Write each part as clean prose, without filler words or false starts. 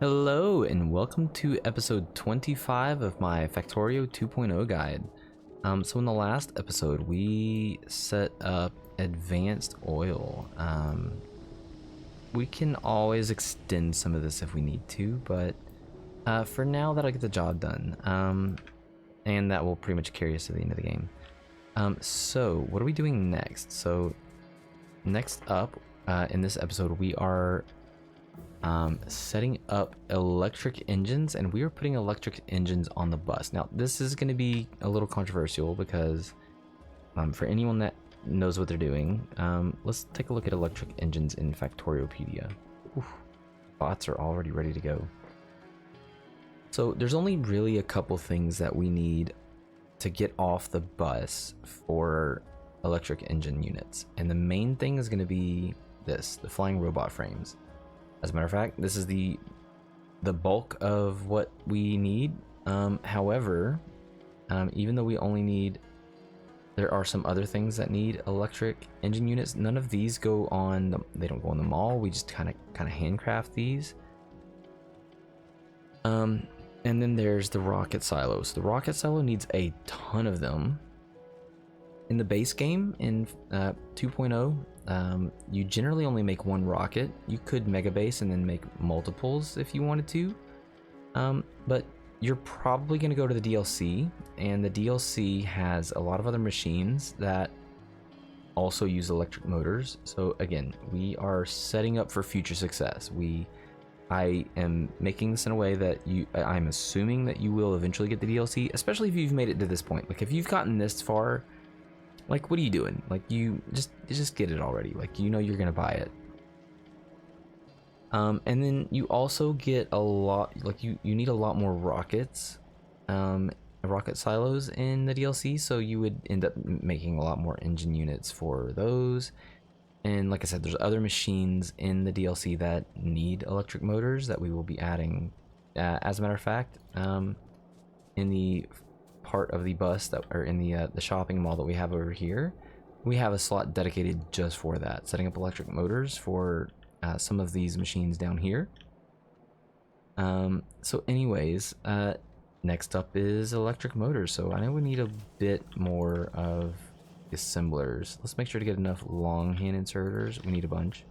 Hello and welcome to episode 25 of my Factorio 2.0 guide. So in the last episode we set up advanced oil. We can always extend some of this if we need to, but for now that'll get the job done. And that will pretty much carry us to the end of the game. So what are we doing next? So next up in this episode we are setting up electric engines, and we are putting electric engines on the bus. Now this is going to be a little controversial because for anyone that knows what they're doing, let's take a look at electric engines in Factoriopedia. Oof, bots are already ready to go. So there's only really a couple things that we need to get off the bus for electric engine units, and the main thing is going to be the flying robot frames. As a matter of fact, this is the bulk of what we need. However, even though we only need, there are some other things that need electric engine units. None of these go on. They don't go on the mall. We just kind of handcraft these. And then there's the rocket silo. So the rocket silo needs a ton of them. In the base game in 2.0, you generally only make one rocket. You could mega base and then make multiples if you wanted to, but you're probably going to go to the DLC, and the DLC has a lot of other machines that also use electric motors. So again, we are setting up for future success. I am making this in a way that I'm assuming that you will eventually get the DLC, especially if you've made it to this point. Like if you've gotten this far, like, what are you doing? Like, you just get it already. Like, you know you're gonna buy it. And then you also get a lot, like you need a lot more rockets, rocket silos in the DLC. So you would end up making a lot more engine units for those. And like I said, there's other machines in the DLC that need electric motors that we will be adding. As a matter of fact, in the part of the bus that are in the shopping mall that we have over here, we have a slot dedicated just for that, setting up electric motors for some of these machines down here. So anyways, next up is electric motors. So I know we need a bit more of assemblers. Let's make sure to get enough long hand inserters. We need a bunch.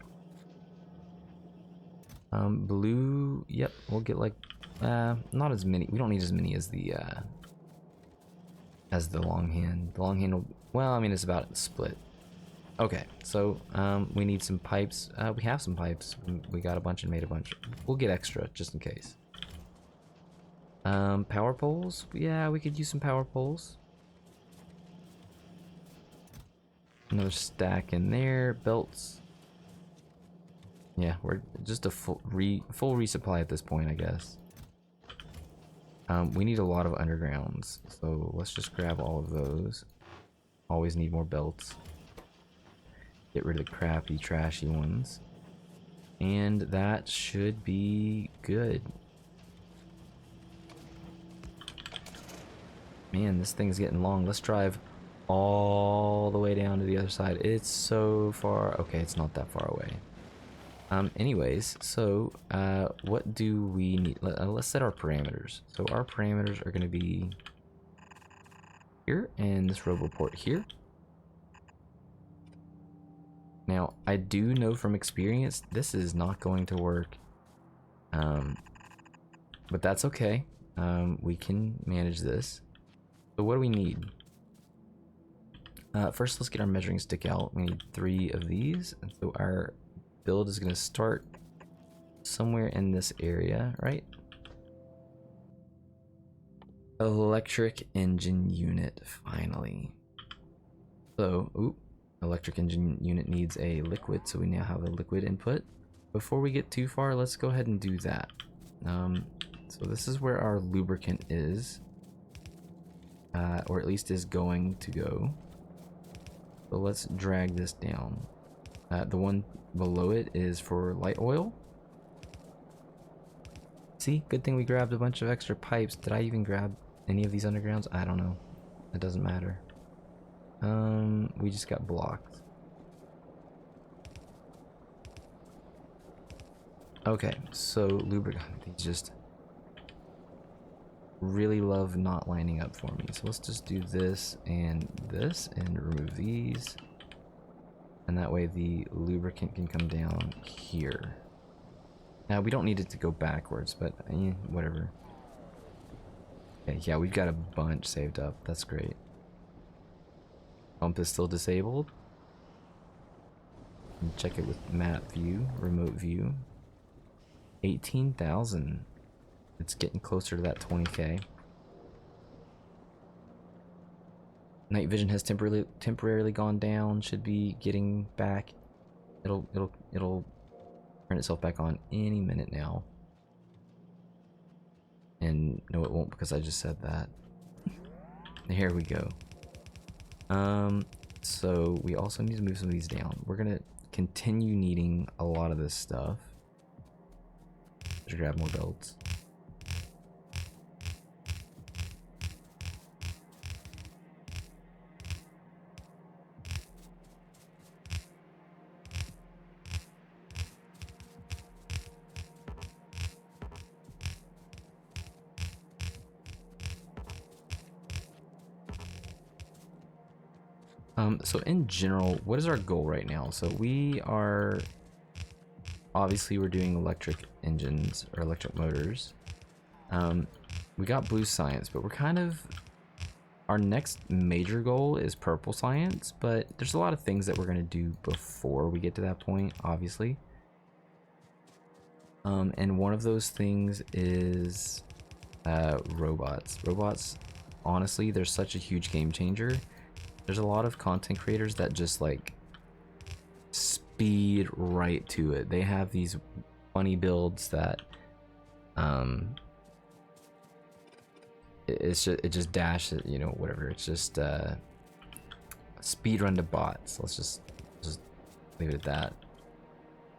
Blue, yep, we'll get like not as many. We don't need as many as the long hand. The long hand will, well, I mean, it's about split. Okay, so we need some pipes. We have some pipes. We got a bunch and made a bunch. We'll get extra just in case. Power poles. Yeah, we could use some power poles. Another stack in there. Belts. Yeah, we're just a full resupply at this point, I guess. We need a lot of undergrounds, so let's just grab all of those. Always need more belts. Get rid of the crappy, trashy ones. And that should be good. Man, this thing's getting long. Let's drive all the way down to the other side. It's so far. Okay, it's not that far away. Anyways, so what do we need? Let's set our parameters. So our parameters are going to be here, and this roboport here. Now, I do know from experience this is not going to work, but that's okay. We can manage this. So what do we need? First, let's get our measuring stick out. We need 3 of these, and so our build is going to start somewhere in this area, right? Electric engine unit, finally. So, electric engine unit needs a liquid, so we now have a liquid input. Before we get too far, let's go ahead and do that. So this is where our lubricant is, or at least is going to go. So let's drag this down. The one below it is for light oil. See, good thing we grabbed a bunch of extra pipes. Did I even grab any of these undergrounds? I don't know. It doesn't matter. We just got blocked. Okay, so lubricant, these just really love not lining up for me. So let's just do this and remove these. And that way the lubricant can come down here. Now we don't need it to go backwards, but whatever. Okay, yeah, we've got a bunch saved up. That's great. Pump is still disabled. Check it with map view, remote view. 18,000. It's getting closer to that 20K. Night vision has temporarily gone down. Should be getting back. It'll turn itself back on any minute now. And no, it won't, because I just said that. Here we go. So we also need to move some of these down. We're gonna continue needing a lot of this stuff. Just grab more belts. So in general, what is our goal right now? So we are, obviously we're doing electric engines or electric motors. We got blue science, but we're kind of, our next major goal is purple science, but there's a lot of things that we're gonna do before we get to that point, obviously. And one of those things is robots. Robots, honestly, they're such a huge game changer. There's a lot of content creators that just like speed right to it. They have these funny builds that it just dashes, you know, whatever. It's just speed run to bots. Let's just leave it at that.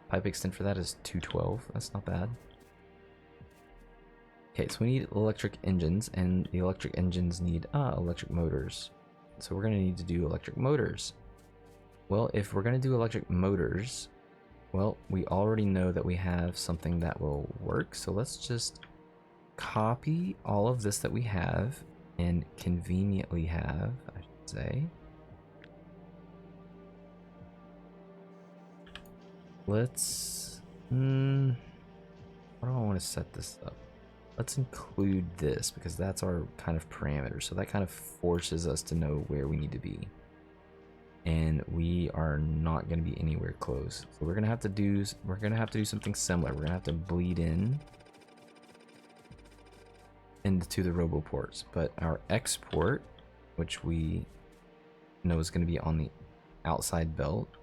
Pipe extent for that is 212. That's not bad. Okay, so we need electric engines, and the electric engines need electric motors. So we're gonna need to do electric motors. Well, if we're gonna do electric motors, well, we already know that we have something that will work. So let's just copy all of this that we have and conveniently have, I should say. Let's, how do I want to set this up? Let's include this because that's our kind of parameter. So that kind of forces us to know where we need to be. And we are not going to be anywhere close. So we're going to have to do something similar. We're going to have to bleed into the roboports. But our export, which we know is going to be on the outside belt,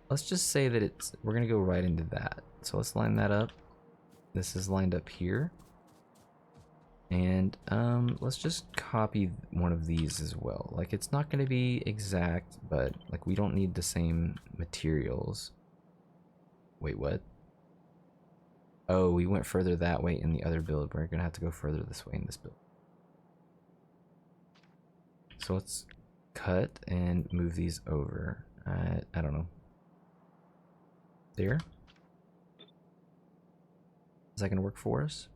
let's just say that we're going to go right into that. So let's line that up. This is lined up here. And let's just copy one of these as well. Like, it's not going to be exact, but like we don't need the same materials. Wait, what? Oh, we went further that way in the other build. We're going to have to go further this way in this build. So let's cut and move these over. I don't know. There. Is that going to work for us?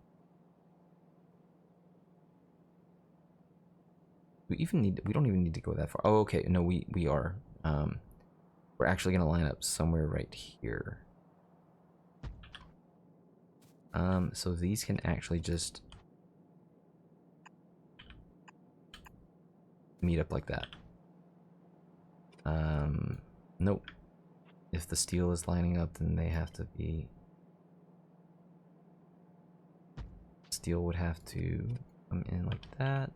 We don't even need to go that far. Oh, okay. No, we are. We're actually going to line up somewhere right here. So these can actually just meet up like that. Nope. If the steel is lining up, then they have to be. Steel would have to come in like that.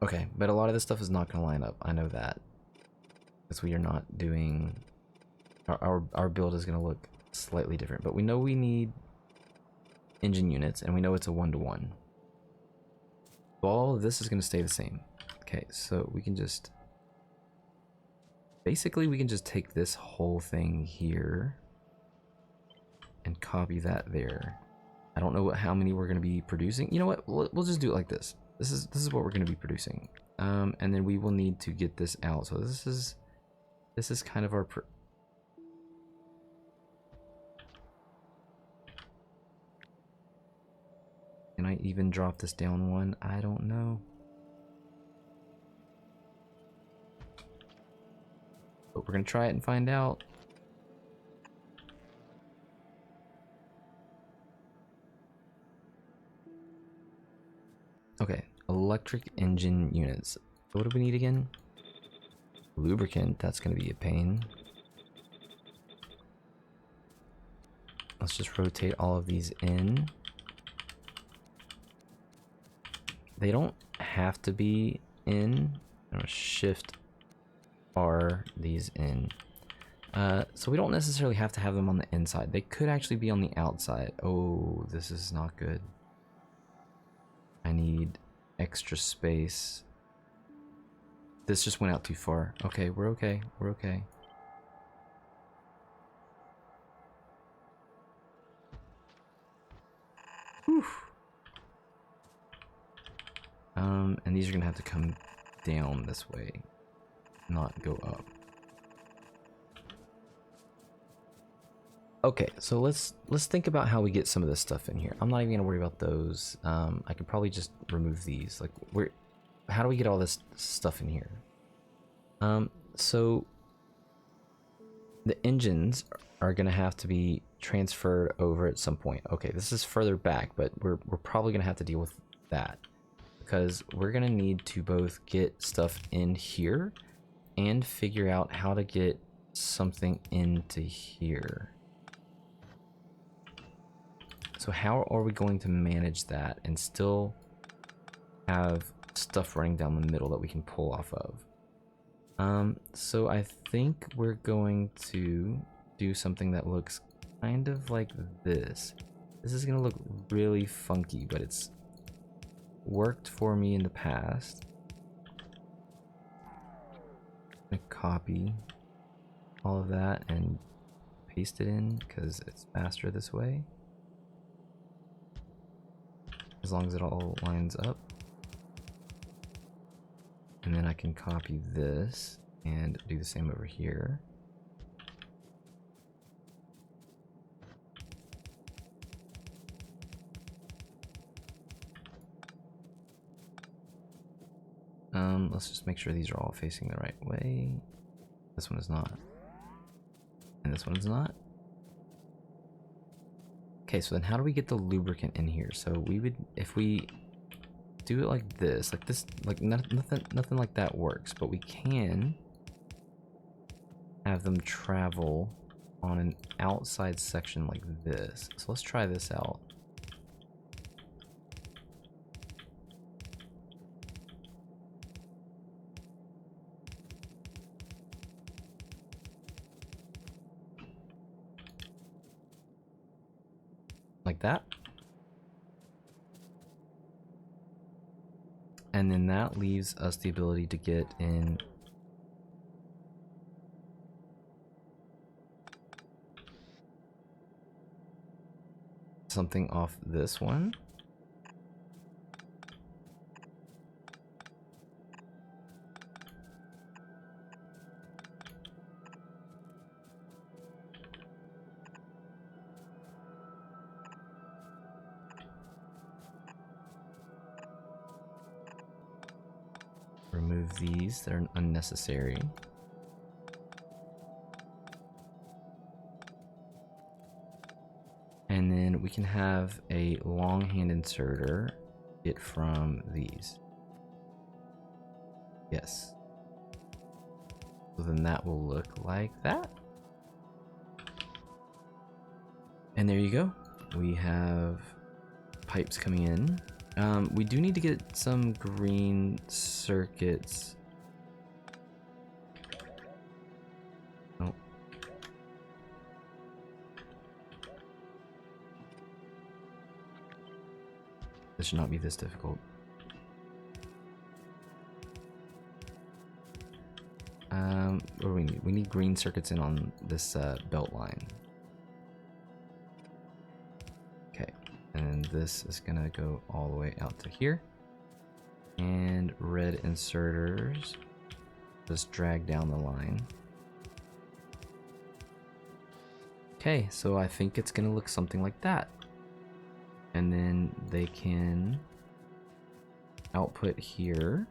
Okay, but a lot of this stuff is not going to line up. I know that. Because we are not doing... Our build is going to look slightly different. But we know we need engine units, and we know it's a 1-to-1. So all of this is going to stay the same. Okay, so we can just... Basically, we can just take this whole thing here and copy that there. I don't know how many we're going to be producing. You know what? We'll just do it like this. This is what we're going to be producing. And then we will need to get this out. So this is kind of our Can I even drop this down one? I don't know. But we're going to try it and find out. Okay, electric engine units. What do we need again? Lubricant, that's going to be a pain. Let's just rotate all of these in. They don't have to be in. I'm going to shift R these in. So we don't necessarily have to have them on the inside. They could actually be on the outside. Oh, this is not good. I need extra space. This just went out too far. Okay, we're okay. We're okay. Whew. And these are gonna have to come down this way, not go up. Okay, so let's think about how we get some of this stuff in here. I'm not even gonna worry about those. I could probably just remove these. Like, how do we get all this stuff in here? So the engines are gonna have to be transferred over at some point. Okay, this is further back, but we're probably gonna have to deal with that because we're gonna need to both get stuff in here and figure out how to get something into here. So how are we going to manage that and still have stuff running down the middle that we can pull off of? So I think we're going to do something that looks kind of like this. This is gonna look really funky, but it's worked for me in the past. I'm gonna copy all of that and paste it in because it's faster this way. As long as it all lines up. And then I can copy this and do the same over here. Let's just make sure these are all facing the right way. This one is not. And this one is not. Okay, so then how do we get the lubricant in here? So we would, if we do it like this, like nothing like that works, but we can have them travel on an outside section like this. So let's try this out. Like that. And then that leaves us the ability to get in something off this one. Remove these that are unnecessary. And then we can have a long hand inserter get from these. Yes. So then that will look like that. And there you go. We have pipes coming in. We do need to get some green circuits. Oh. This should not be this difficult. What do we need? We need green circuits in on this belt line. Okay, and this is gonna go all the way out to here. And red inserters just drag down the line. Okay, so I think it's gonna look something like that. And then they can output here.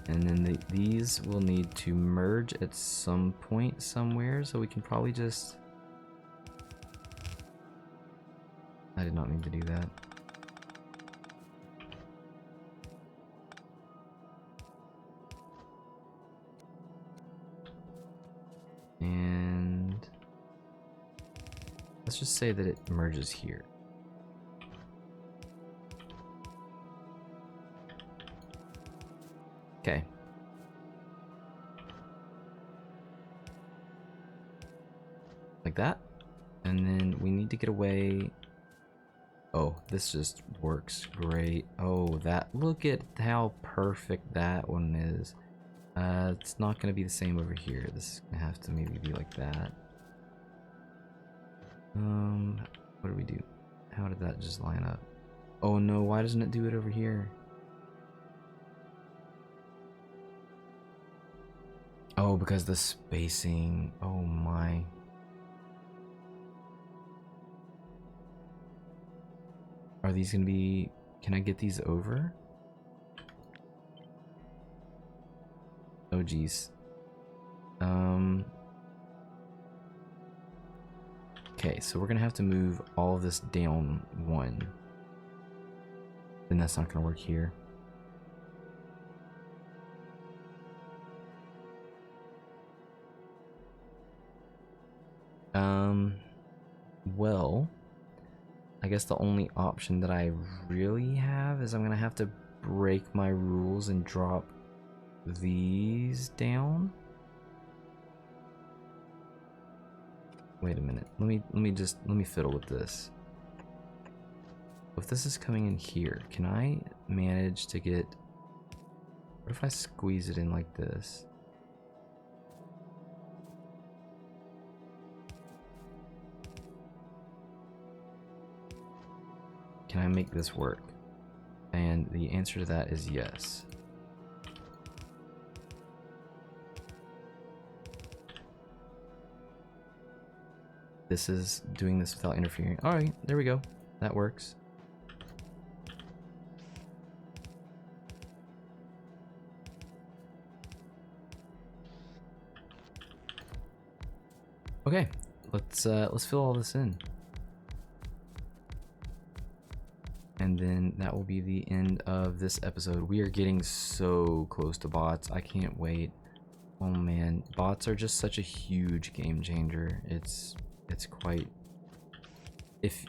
And then these will need to merge at some point somewhere, so we can probably just... I did not mean to do that. And let's just say that it merges here. Okay. Like that. And then we need to get away. Oh, this just works great. Oh, that, look at how perfect that one is. It's not gonna be the same over here. This is gonna have to maybe be like that. What do we do? How did that just line up? Oh no, why doesn't it do it over here? Oh, because the spacing. Oh my. Are these gonna be... Can I get these over? Oh geez. Okay, so we're gonna have to move all of this down one. Then that's not gonna work here. Well, I guess the only option that I really have is I'm gonna have to break my rules and drop these down. Wait a minute. Let me fiddle with this. If this is coming in here, can I manage to get... What if I squeeze it in like this? Can I make this work? And the answer to that is yes. This is doing this without interfering. Alright, there we go. That works. Okay, let's fill all this in. And then that will be the end of this episode. We are getting so close to bots. I can't wait. Oh man, bots are just such a huge game changer. It's quite... If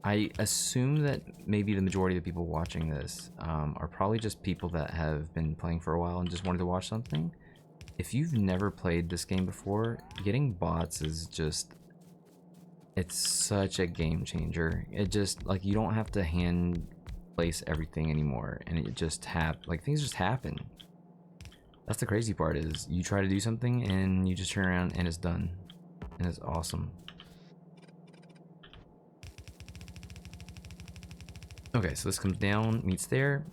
I assume that maybe the majority of the people watching this are probably just people that have been playing for a while and just wanted to watch something. If you've never played this game before, getting bots is just... It's such a game changer. It just, like, you don't have to hand place everything anymore, and it just like, things just happen. That's the crazy part, is you try to do something and you just turn around and it's done. And it's awesome. Okay, so this comes down, meets there.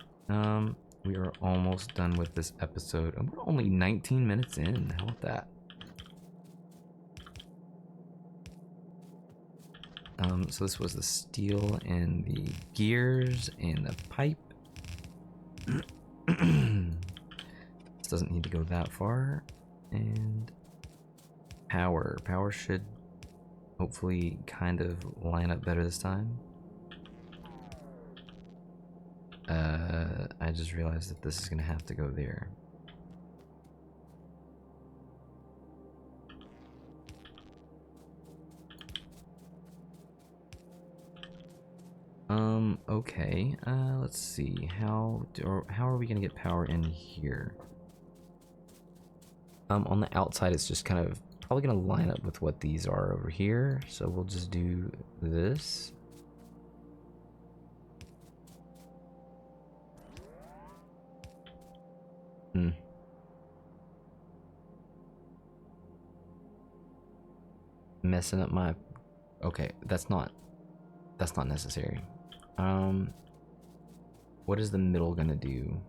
We are almost done with this episode. And we're only 19 minutes in. How about that? So this was the steel and the gears and the pipe. This doesn't need to go that far. And power. Power should hopefully kind of line up better this time. I just realized that this is gonna have to go there. Okay, let's see, how are we gonna get power in here? On the outside, it's just kind of probably gonna line up with what these are over here, so we'll just do this. messing up my... Okay, that's not necessary. What is the middle gonna do?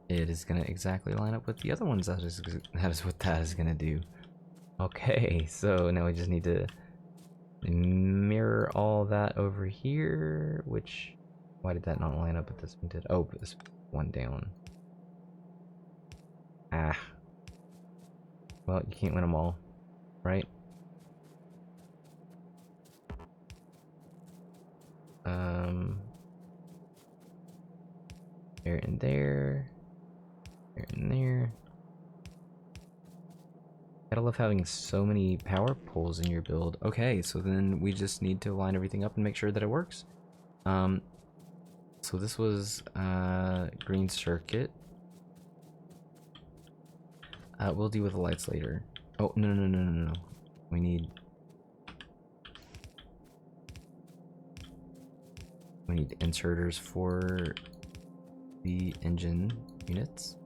It is gonna exactly line up with the other ones. That is what that is gonna do. Okay, so now we just need to mirror all that over here, which... Why did that not line up with this one did? Oh, this one down. Ah. Well, you can't win them all, right? There and there. There and there. Gotta love having so many power poles in your build. Okay, so then we just need to line everything up and make sure that it works. So this was green circuit. We'll deal with the lights later. Oh, no. We need inserters for the engine units.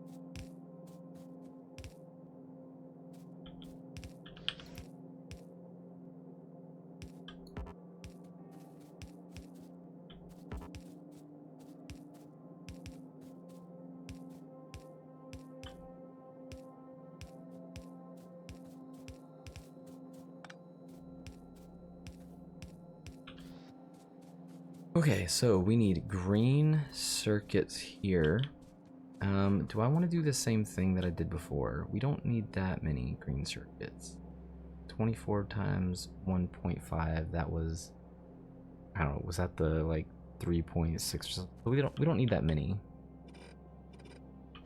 Okay, so we need green circuits here. Do I want to do the same thing that I did before? We don't need that many green circuits. 24 times 1.5, that was... I don't know, was that the like 3.6 or something? We don't need that many.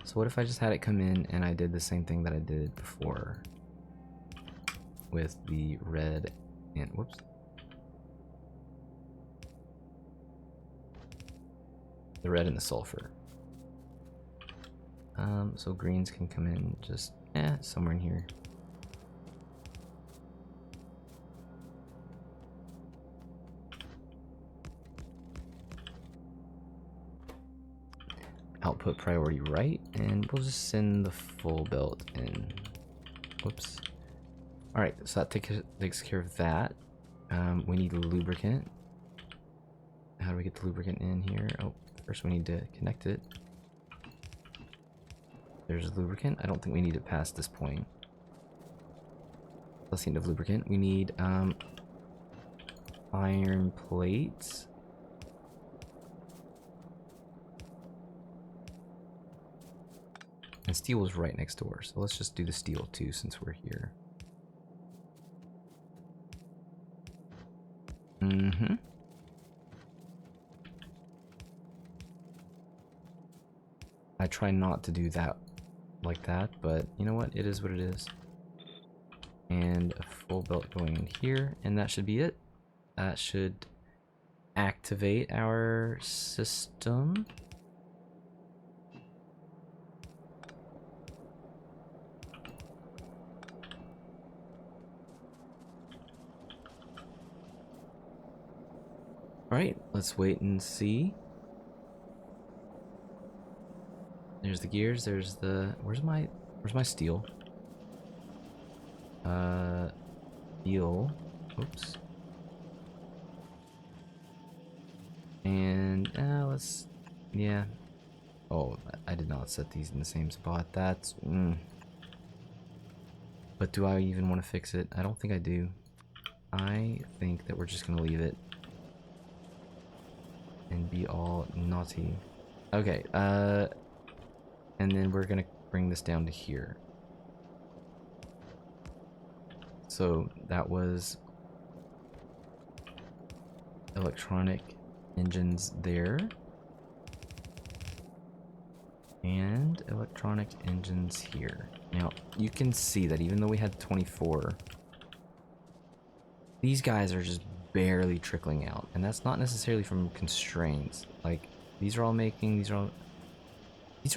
So what if I just had it come in and I did the same thing that I did before with the red and... Whoops. The red and the sulfur. So greens can come in just somewhere in here. Output priority right, and we'll just send the full belt in. Whoops. Alright, so that takes care of that. We need lubricant. How do we get the lubricant in here? Oh, first we need to connect it. There's lubricant. I don't think we need it past this point. That's the end of lubricant. We need iron plates. And steel is right next door, so let's just do the steel too since we're here. I try not to do that like that, but you know what? It is what it is. And a full belt going in here, and that should be it. That should activate our system. Alright, let's wait and see. There's the gears, there's the... Where's my steel? Steel. Oops. And, let's... Yeah. Oh, I did not set these in the same spot. That's... But do I even want to fix it? I don't think I do. I think that we're just gonna leave it. And be all naughty. Okay, and then we're gonna bring this down to here. So that was electronic engines there. And electronic engines here. Now, you can see that even though we had 24, these guys are just barely trickling out, and that's not necessarily from constraints. Like, these are all making, these are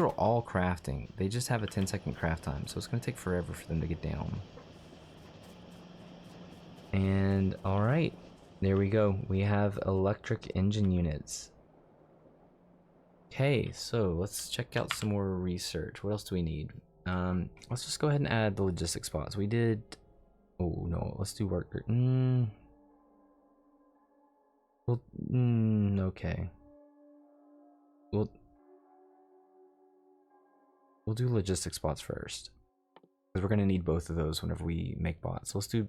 all crafting. They just have a 10-second craft time, so it's going to take forever for them to get down. And alright, There we go. We have electric engine units. Okay, so let's check out some more research. What else do we need? Let's just go ahead and add the logistics spots. We did. Oh no, let's do worker. Well, okay. We'll do logistics spots first because we're gonna need both of those whenever we make bots. So let's do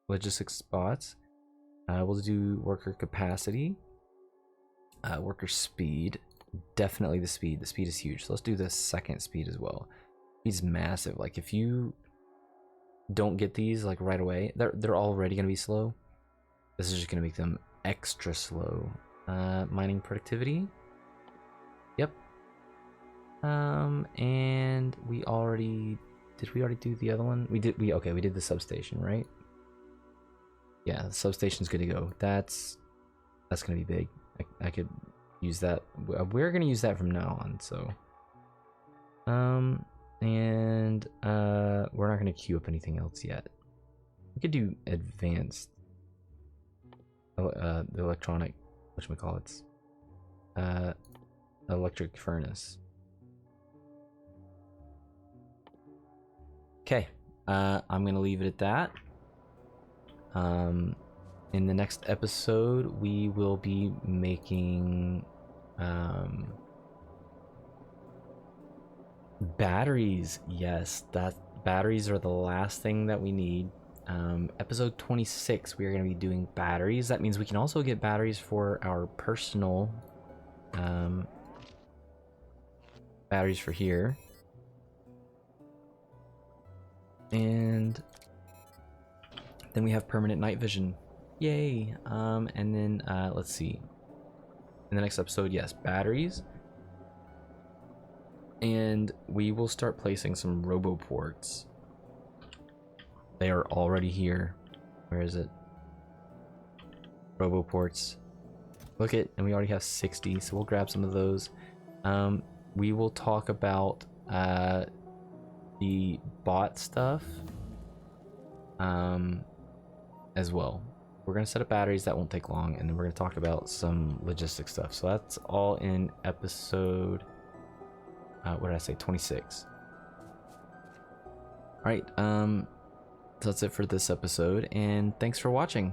logistics spots. We'll do worker capacity, worker speed. Definitely the speed. The speed is huge. So let's do the second speed as well. Speed's massive. Like if you don't get these like right away, they're already gonna be slow. This is just gonna make them extra slow. Mining productivity. Yep. And we already did. We already do the other one. We did. Okay. We did the substation, right? Yeah, the substation's good to go. That's gonna be big. I could use that. We're gonna use that from now on. So, and we're not gonna queue up anything else yet. We could do advanced. The electronic, whatchamacallits, electric furnace. Okay, I'm gonna leave it at that. In the next episode, we will be making batteries. Yes, batteries are the last thing that we need. Episode 26, we are going to be doing batteries. That means we can also get batteries for our personal batteries for here. And then we have permanent night vision. Yay. And then let's see. In the next episode, yes, batteries. And we will start placing some roboports. They are already here. Where is it? Roboports. Look it, and we already have 60, so we'll grab some of those. We will talk about the bot stuff as well. We're gonna set up batteries, that won't take long, and then we're gonna talk about some logistics stuff. So that's all in episode what did I say, 26. All right, so that's it for this episode, and thanks for watching.